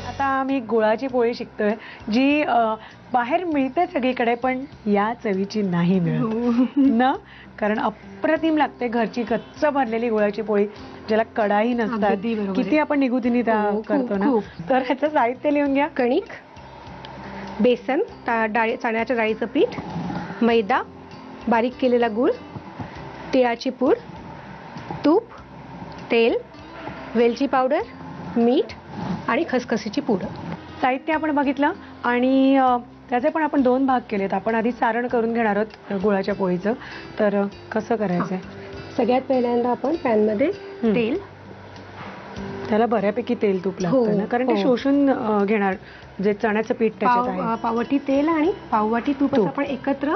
आता आम्ही गुळाची पोळी शिकतोय जी बाहेर मिळते सगळीकडे, पण या चवीची नाही मिळत ना, कारण अप्रतिम लागते घरची गच्च भरलेली गुळाची पोळी, ज्याला कडाई नसतात. किती आपण निगुतीने करतो ना. तर ह्याचं साहित्य लिहून घ्या. कणिक, बेसन, चण्याच्या डाळीचं पीठ, मैदा, बारीक केलेला गूळ, तिळाची पूड, तूप, तेल, वेलची पावडर, मीठ आणि खसखसीची पूड. साहित्य आपण बघितलं आणि त्याचे पण आपण 2 भाग केलेत. आपण आधी सारण करून घेणार आहोत गुळाच्या पोळीचं. तर कसं करायचंय? सगळ्यात पहिल्यांदा आपण पॅनमध्ये तेल, त्याला बऱ्यापैकी तेल तूप लागतं ना, कारण ते शोषून घेणार जे चण्याचं पीठ त्याच्यात आहे. पाववाटी तेल आणि पाववाटी तूप आपण एकत्र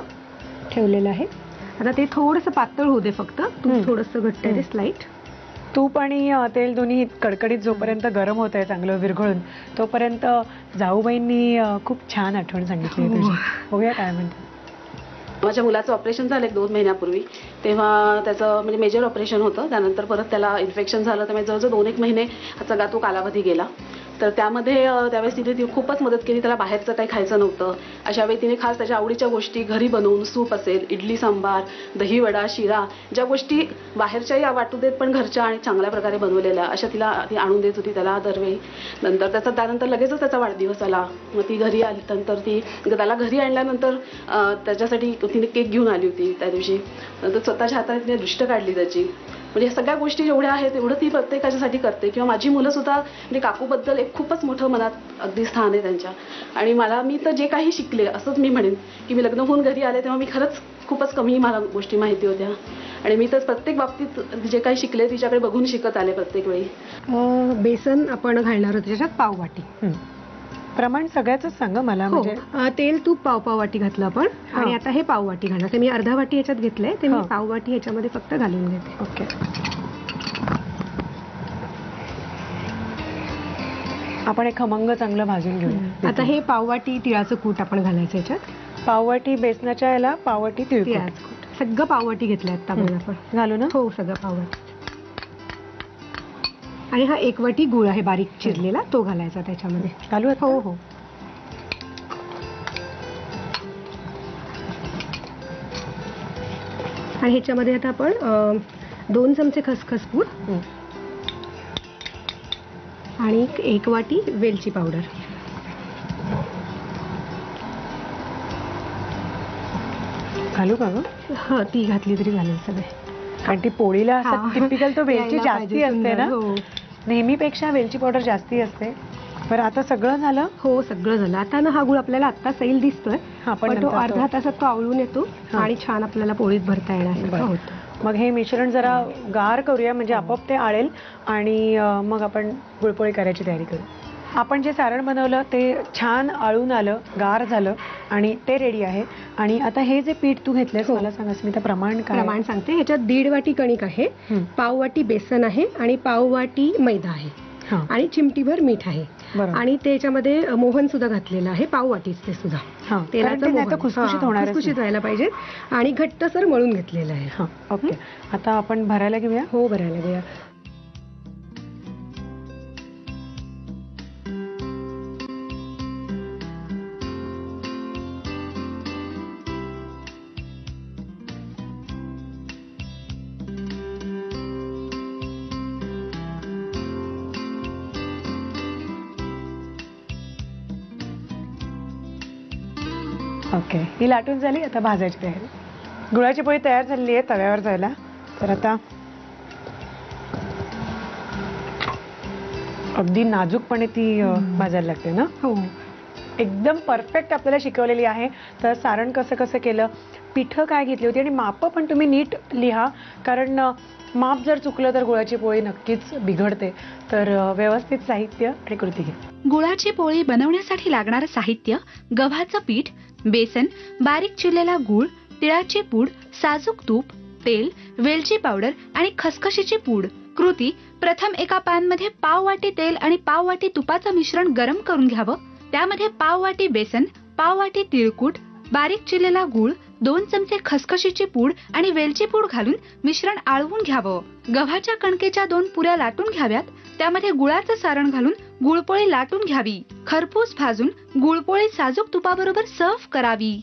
ठेवलेलं आहे. आता ते थोडंसं पातळ होऊ दे, फक्त तूप थोडंसं घट्ट आहे स्लाईट. तूप आणि तेल दोन्ही कडकडीत जोपर्यंत गरम होत आहे चांगलं विरघळून, तोपर्यंत जाऊबाईंनी खूप छान आठवण सांगितली तुझी. बघूया काय म्हणते. माझ्या मुलाचं ऑपरेशन झालं 1-2 महिन्यापूर्वी. तेव्हा त्याचं म्हणजे मेजर ऑपरेशन होतं. त्यानंतर परत त्याला इन्फेक्शन झालं. त्यामुळे जवळजवळ 2-1 महिने सगळा तो कालावधी गेला. तर त्यामध्ये त्यावेळेस तिने खूपच मदत केली. त्याला बाहेरचं काही खायचं नव्हतं. अशा वेळी तिने खास त्याच्या आवडीच्या गोष्टी घरी बनवून, सूप असेल, इडली सांबार, दही वडा, शिरा, ज्या गोष्टी बाहेरच्याही वाटू देत पण घरच्या आणि चांगल्या प्रकारे बनवलेल्या अशा ती आणून देत होती त्याला दरवेळी. नंतर त्यानंतर लगेचच त्याचा वाढदिवस आला. मग ती घरी आली. नंतर त्याला घरी आणल्यानंतर त्याच्यासाठी तिने केक घेऊन आली होती त्या दिवशी. नंतर स्वतःच्या हाताने तिने दृष्ट काढली त्याची. म्हणजे सगळ्या गोष्टी जेवढ्या आहेत तेवढं ती प्रत्येकाच्यासाठी करते. किंवा माझी मुलं सुद्धा म्हणजे काकूबद्दल एक खूपच मोठं मनात अगदी स्थान आहे त्यांच्या. आणि मी तर जे काही शिकले असंच मी म्हणेन की मी लग्न होऊन घरी आले तेव्हा मी खरंच खूपच कमी मला गोष्टी माहिती होत्या. आणि मी तर प्रत्येक बाबतीत जे काही शिकले तिच्याकडे बघून शिकत आले प्रत्येक वेळी. बेसन आपण घालणार होतो त्याच्यात पाववाटी. प्रमाण सगळ्याच सांगा मला. म्हणजे तेल तूप पाववाटी घातलं आपण आणि आता हे पाववाटी घालणार. ते मी अर्धा वाटी याच्यात घेतलंय, ते मी पाववाटी ह्याच्यामध्ये फक्त घालून घेते. ओके. आपण एक खमंग चांगलं भाजून घेऊ. आता हे पाववाटी तिळाचं कूट आपण घालायचं याच्यात. पाववाटी बेसनाच्या याला पाववाटी तिळाचं कूट सगळं पाववाटी घेतलंय आता आपण. घालू ना? हो, सगळं पाववाटी. आणि हा 1 वाटी गूळ आहे बारीक चिरलेला, तो घालायचा त्याच्यामध्ये. घालू? हो हो. आणि ह्याच्यामध्ये आता आपण 2 चमचे खसखस पूड आणि 1 वाटी वेलची पावडर. घालू का ग? हा, ती घातली तरी घालेल सगळे, कारण ती पोळीला टिपिकल तो वेलची जास्ती असते ना. नेहमीपेक्षा वेलची पावडर जास्ती असते. बरं, आता सगळं झालं? हो, सगळं झालं. आता ना हा गुळ आपल्याला आता सैल दिसतोय, पण तो अर्धा तासात तो आवळून येतो आणि छान आपल्याला पोळीत भरता येणार होतं. मग हे मिश्रण जरा गार करूया, म्हणजे आपोआप ते आळेल आणि मग आपण गुळपोळी करायची तयारी करू. आपण जे सारण बनवलं ते छान आळून आलं, गार झालं आणि ते रेडी आहे. आणि आता हे जे पीठ तू घेतलंयस, मला सांग स्मिता, प्रमाण काय? प्रमाण सांगते. ह्याच्यात 1.5 वाटी कणिक आहे, पाववाटी बेसन आहे आणि पाववाटी मैदा आहे आणि चिमटीभर मीठ आहे. आणि त्याच्यामध्ये मोहन सुद्धा घातलेलं आहे, पाववाटीच ते सुद्धा. तेलाचं खुसखुशीत व्हायला पाहिजे आणि घट्टसर मळून घेतलेलं आहे. ओके. आता आपण भरायला घेऊया. हो, भरायला घेऊया. ओके, ही लाटून झाली. आता भाजायची तयारी. गुळाची पोळी तयार झालेली आहे तव्यावर जायला. तर आता अगदी नाजूकपणे ती भाजायला लागते ना. हो, एकदम परफेक्ट आपल्याला शिकवलेली आहे. तर सारण कसं कसं केलं, पिठं काय घेतली होती आणि मापं पण तुम्ही नीट लिहा, कारण माप जर चुकलं तर गुळाची पोळी नक्कीच बिघडते. तर व्यवस्थित साहित्य आणि कृती घे. गुळाची पोळी बनवण्यासाठी लागणारं साहित्य: गव्हाचं पीठ, बेसन, बारीक चिरलेला गूळ, तिळाची पूड, साजूक तूप, तेल, वेलची पावडर आणि खसखशीची पूड. कृती: प्रथम एका पॅनमध्ये पाववाटी तेल आणि पाववाटी तुपाचं मिश्रण गरम करून घ्यावं. त्यामध्ये पाववाटी बेसन, पाववाटी तिळकूट, बारीक चिरलेला गूळ, 2 चमचे खसखशीची पूड आणि वेलची पूड घालून मिश्रण आळवून घ्यावं. गव्हाच्या कणकेच्या 2 पुऱ्या लाटून घ्याव्यात. त्यामध्ये गुळाचं सारण घालून गुळपोळी लाटून घ्यावी. खरपूस भाजून गुळपोळी साजूक तुपाबरोबर सर्व्ह करावी.